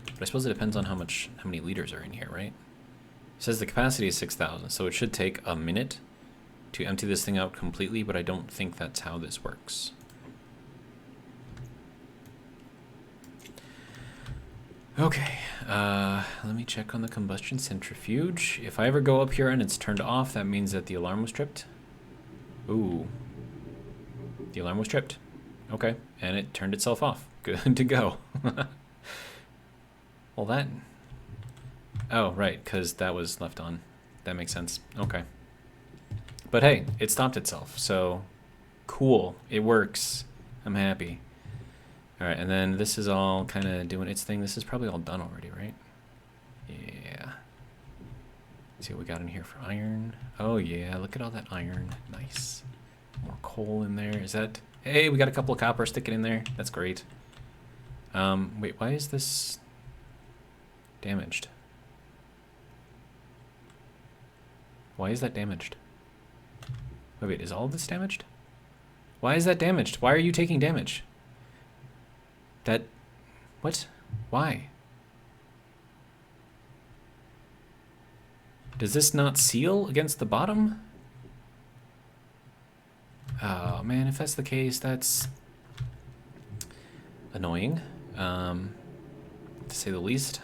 S1: But I suppose it depends on how many liters are in here, right? It says the capacity is 6,000, so it should take a minute to empty this thing out completely, but I don't think that's how this works. Okay, let me check on the combustion centrifuge. If I ever go up here and it's turned off, that means that the alarm was tripped. Ooh. The alarm was tripped. Okay, and it turned itself off. Good to go. Well, that... Oh, right, because that was left on. That makes sense. Okay. But hey, it stopped itself, so cool. It works. I'm happy. All right, and then this is all kind of doing its thing. This is probably all done already, right? Yeah. Let's see what we got in here for iron. Oh, yeah, look at all that iron. Nice. More coal in there. Is that... Hey, we got a couple of copper sticking in there. That's great. Wait, why is this damaged? Why is that damaged? Wait, is all of this damaged? Why is that damaged? Why are you taking damage? That... What? Why? Does this not seal against the bottom? Oh, man, if that's the case, that's annoying, to say the least.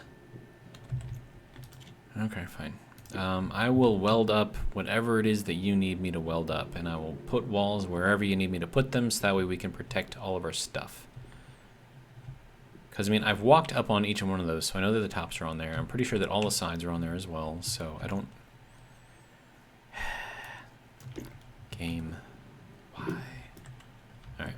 S1: Okay, fine. I will weld up whatever it is that you need me to weld up, and I will put walls wherever you need me to put them, so that way we can protect all of our stuff. Because, I mean, I've walked up on each one of those, so I know that the tops are on there. I'm pretty sure that all the sides are on there as well, so I don't... Game. Why? Alright.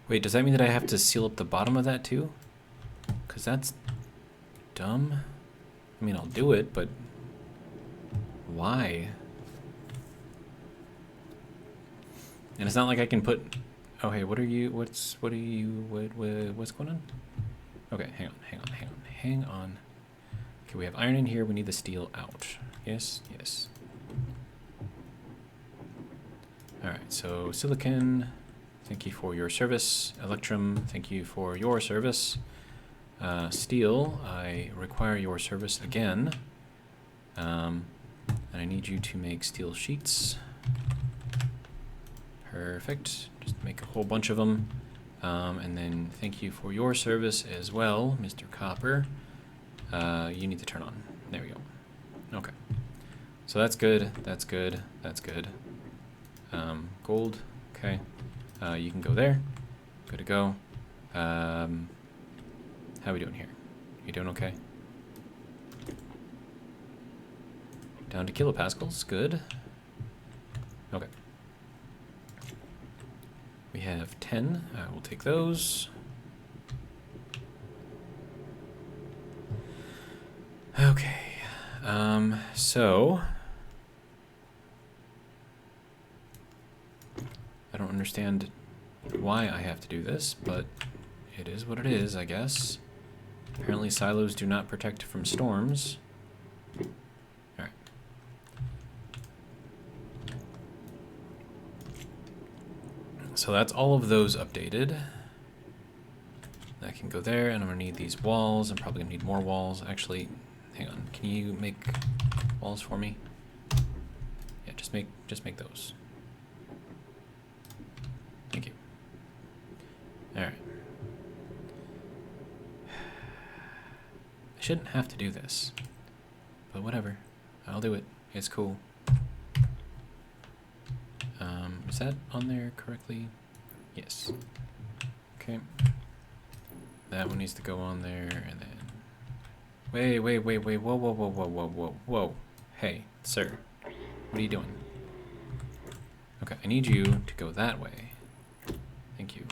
S1: Wait, does that mean that I have to seal up the bottom of that too? Because that's dumb. I mean, I'll do it, but why? And it's not like I can put... Oh, hey, what are you... What's going on? Okay, hang on. Okay, we have iron in here. We need the steel out. Yes, yes. All right, so silicon, thank you for your service. Electrum, thank you for your service. Steel, I require your service again. And I need you to make steel sheets. Perfect. Just make a whole bunch of them. And then thank you for your service as well, Mr. Copper. You need to turn on. There we go. Okay. So that's good. That's good. That's good. Gold. Okay. You can go there. Good to go. How are we doing here? You doing okay? Down to kilopascals. Good. Okay. We have 10. We'll take those. Okay. So I don't understand why I have to do this, but it is what it is, I guess. Apparently silos do not protect from storms. Alright. So that's all of those updated. That can go there, and I'm gonna need these walls. I'm probably gonna need more walls. Actually, hang on. Can you make walls for me? Yeah, just make those. Thank you. All right. I shouldn't have to do this, but whatever. I'll do it. It's cool. Is that on there correctly? Yes. Okay. That one needs to go on there, and then... Wait, whoa. Hey, sir. What are you doing? Okay, I need you to go that way. Thank you.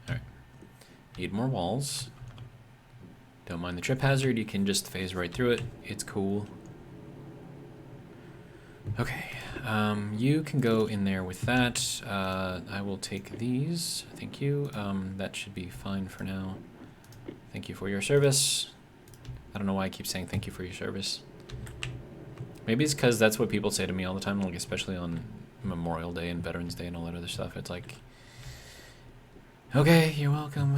S1: Alright. Need more walls. Don't mind the trip hazard, you can just phase right through it. It's cool. Okay, you can go in there with that. I will take these. Thank you. That should be fine for now. Thank you for your service. I don't know why I keep saying thank you for your service. Maybe it's because that's what people say to me all the time, like especially on Memorial Day and Veterans Day and all that other stuff. It's like, okay, you're welcome.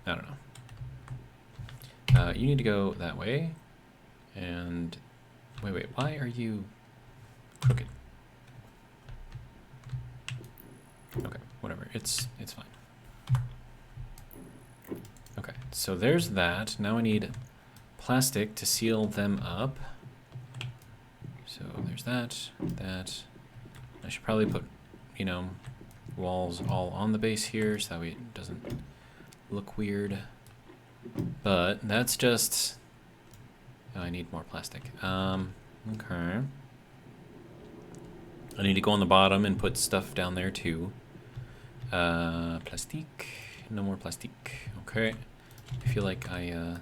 S1: I don't know. You need to go that way. And wait, why are you crooked? Okay, whatever. It's fine. Okay, so there's that. Now I need plastic to seal them up. So there's that. I should probably put, you know, walls all on the base here so that way it doesn't look weird. But that's just... Oh, I need more plastic. Okay. I need to go on the bottom and put stuff down there too. Plastique. No more plastique. Okay. I feel like yeah.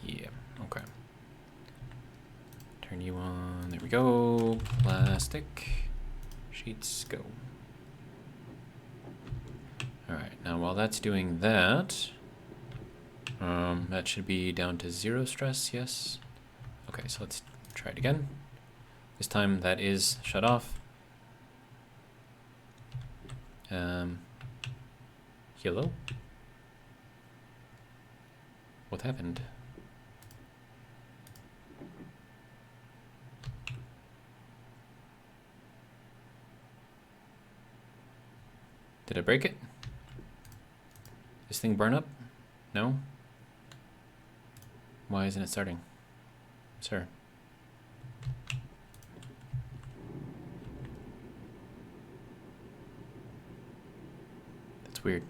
S1: Okay. Turn you on. There we go. Plastic. Sheets, go. Alright, now while that's doing that, that should be down to 0 stress, yes. Okay, so let's try it again. This time that is shut off. Hello? What happened? Did I break it? This thing burn up? No? Why isn't it starting? Sir. That's weird.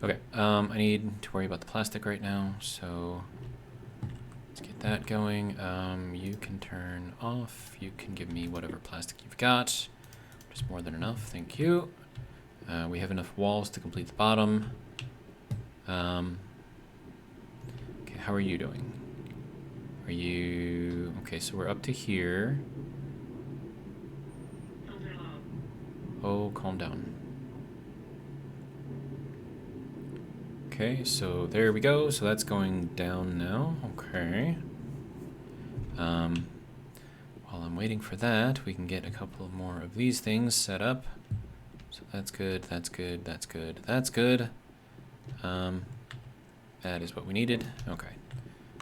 S1: Okay, I need to worry about the plastic right now, so let's get that going. You can turn off. You can give me whatever plastic you've got. Just more than enough, thank you. We have enough walls to complete the bottom. Okay, how are you doing? Are you... Okay, so we're up to here. Oh, calm down. Okay, so there we go. So that's going down now. Okay. While I'm waiting for that, we can get a couple more of these things set up. So that's good, that's good, that's good, that's good. That is what we needed. Okay.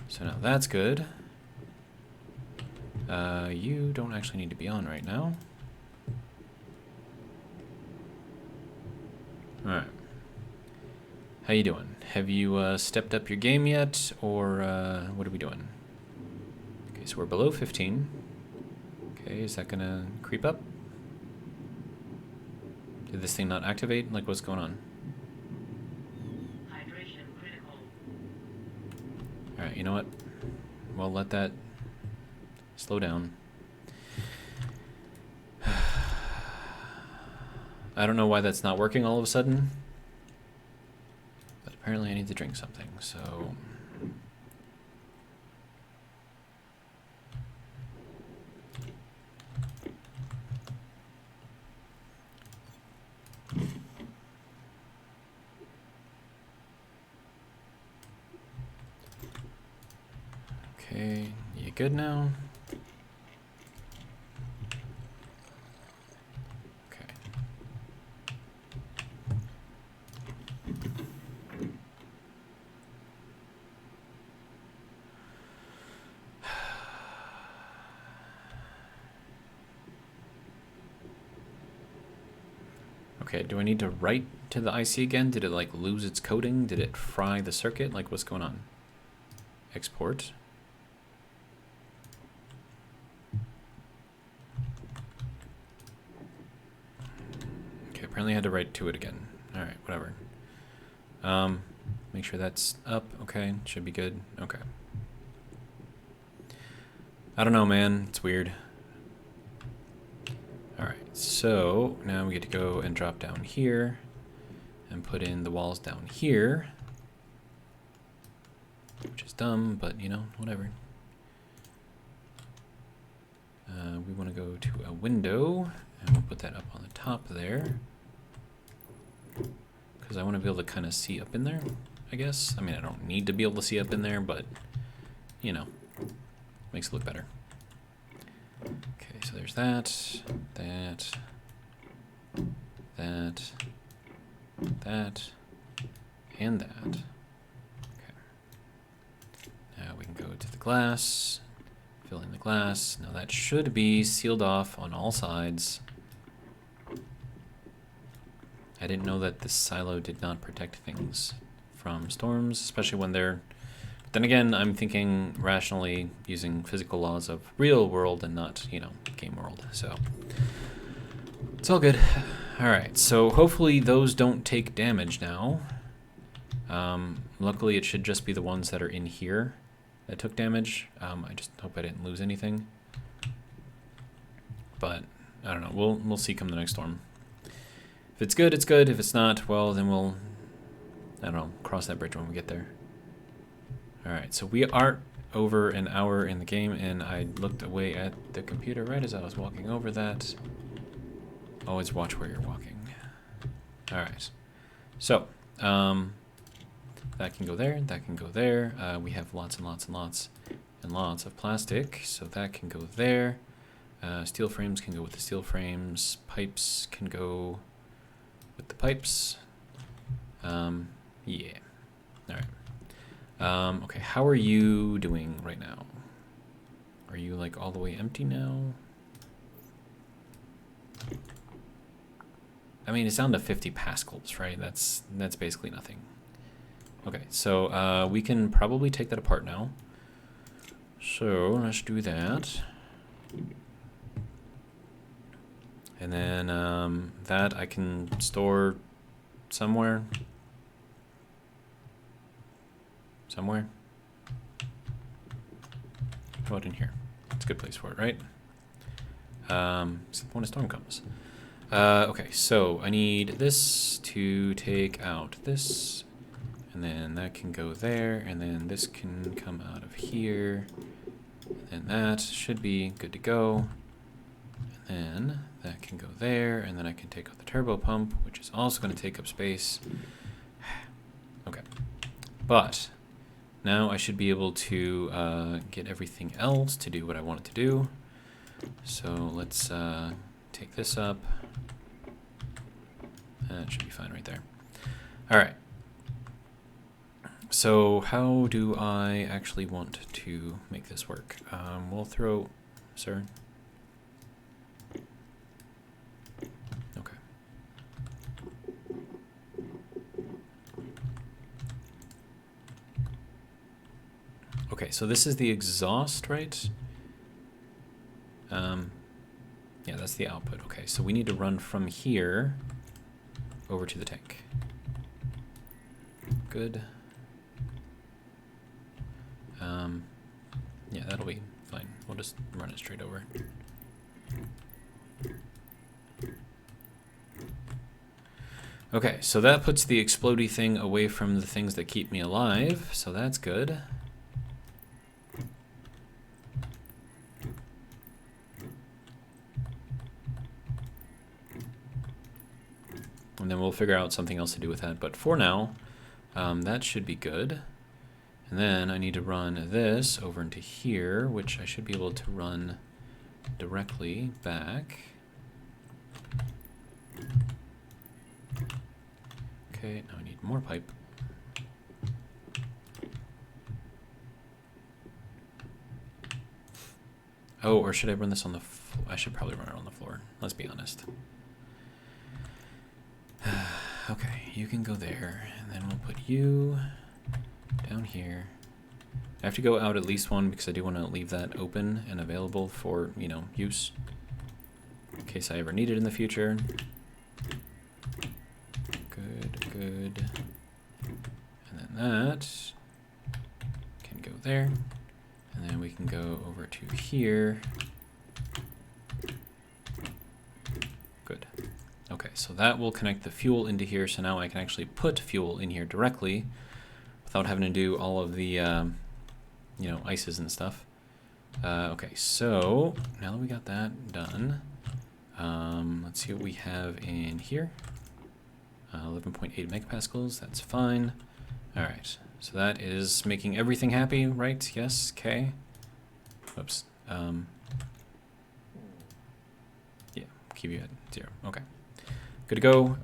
S1: So now that's good. You don't actually need to be on right now. Alright. How you doing? Have you stepped up your game yet, or what are we doing? Okay, so we're below 15. Okay, is that gonna creep up? Did this thing not activate? Like, what's going on?
S2: Hydration critical.
S1: Alright, you know what? We'll let that slow down. I don't know why that's not working all of a sudden. But apparently I need to drink something, so... Okay, you good now? Okay. Okay, do I need to write to the IC again? Did it like lose its coding? Did it fry the circuit? Like what's going on? Export. Okay, apparently I had to write to it again. Alright, whatever. Make sure that's up. Okay, should be good. Okay. I don't know, man. It's weird. Alright. so now we get to go and drop down here and put in the walls down here, which is dumb, but you know, whatever. We want to go to a window, and we'll put that up on the top there, because I want to be able to kind of see up in there, I guess. I mean, I don't need to be able to see up in there, but, you know, makes it look better. Okay, so there's that, that, and that. Okay. Now we can go to the glass. Fill in the glass. Now that should be sealed off on all sides. I didn't know that this silo did not protect things from storms, especially when they're... Then again, I'm thinking rationally using physical laws of real world and not, you know, game world. So it's all good. All right, so hopefully those don't take damage now. Luckily, it should just be the ones that are in here that took damage. I just hope I didn't lose anything. But I don't know. We'll see come the next storm. If it's good, it's good. If it's not, well, then we'll, I don't know, cross that bridge when we get there. All right, so we are over an hour in the game, and I looked away at the computer right as I was walking over that. Always watch where you're walking. All right, so that can go there, that can go there. We have lots and lots and lots and lots of plastic, so that can go there. Steel frames can go with the steel frames. Pipes can go with the pipes. Yeah. All right. Okay, how are you doing right now? Are you like all the way empty now? I mean, it's down to 50 pascals, right? That's basically nothing. Okay, so we can probably take that apart now. So let's do that. And then that I can store somewhere. Somewhere. How about in here? It's a good place for it, right? Except when a storm comes. Okay, so I need this to take out this, and then that can go there, and then this can come out of here, and that should be good to go. And then that can go there, and then I can take out the turbo pump, which is also going to take up space. Okay, but now I should be able to get everything else to do what I want it to do. So let's take this up. That should be fine right there. All right. So how do I actually want to make this work? We'll throw, sir. Okay. Okay, so this is the exhaust, right? Yeah, that's the output. Okay, so we need to run from here over to the tank. Good. Yeah, that'll be fine. We'll just run it straight over. Okay, so that puts the explodey thing away from the things that keep me alive, so that's good. And then we'll figure out something else to do with that. But for now, that should be good. And then I need to run this over into here, which I should be able to run directly back. Okay, now I need more pipe. Oh, or should I run this on the floor? I should probably run it on the floor. Let's be honest. Okay, you can go there, and then we'll put you down here. I have to go out at least one because I do want to leave that open and available for, you know, use in case I ever need it in the future. Good, good. And then that can go there. And then we can go over to here. so that will connect the fuel into here, so now I can actually put fuel in here directly without having to do all of the, you know, ices and stuff. Okay, so now that we got that done, let's see what we have in here. 11.8 megapascals, that's fine. All right, so that is making everything happy, right? Yes, okay. Whoops. Yeah, keep you at 0, okay. Good to go.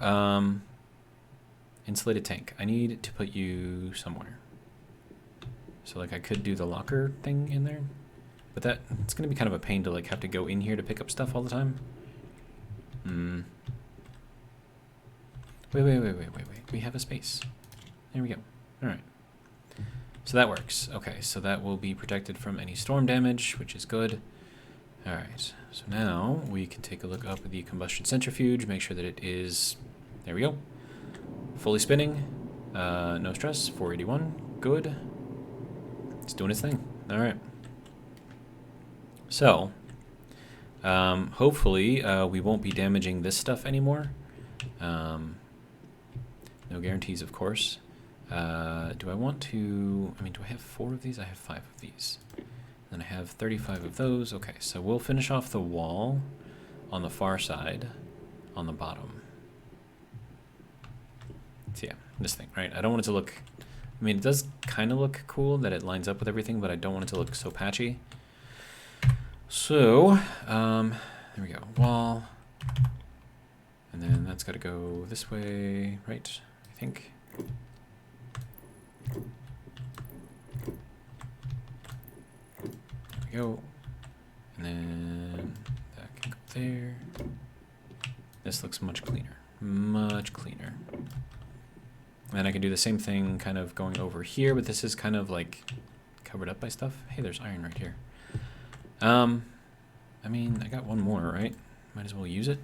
S1: Insulated tank, I need to put you somewhere. So like I could do the locker thing in there. But it's going to be kind of a pain to like have to go in here to pick up stuff all the time. Wait. We have a space. There we go. All right. So that works. Okay, so that will be protected from any storm damage, which is good. All right. So now we can take a look up at the combustion centrifuge, make sure that it is, there we go, fully spinning. No stress, 481, good. It's doing its thing. All right. So, hopefully we won't be damaging this stuff anymore. No guarantees, of course. Do I want to, I mean, do I have 4 of these? I have 5 of these. And I have 35 of those. Okay, so we'll finish off the wall on the far side on the bottom. So yeah, this thing, right? I don't want it to look, I mean, it does kind of look cool that it lines up with everything, but I don't want it to look so patchy. So, there we go, wall, and then that's got to go this way, right, I think. There we go, and then that can go there. This looks much cleaner, much cleaner. And I can do the same thing kind of going over here, but this is kind of like covered up by stuff. Hey, there's iron right here. I mean, I got one more, right? Might as well use it.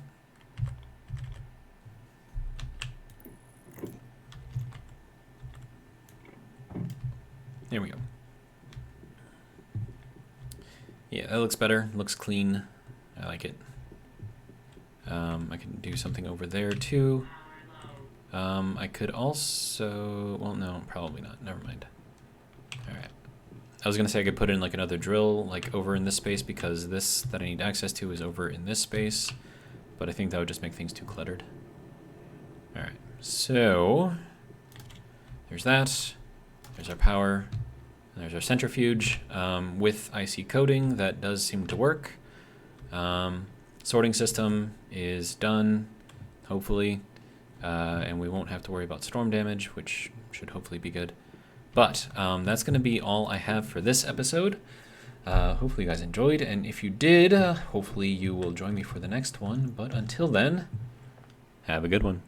S1: There we go. Yeah, that looks better. Looks clean. I like it. I can do something over there too. I could also, well, no, probably not. Never mind. All right. I was going to say I could put in like another drill like over in this space because this that I need access to is over in this space, but I think that would just make things too cluttered. All right, so there's that. There's our power. And there's our centrifuge with IC coating. That does seem to work. Sorting system is done, hopefully, and we won't have to worry about storm damage, which should hopefully be good. But that's going to be all I have for this episode. Hopefully you guys enjoyed, and if you did, hopefully you will join me for the next one. But until then, have a good one.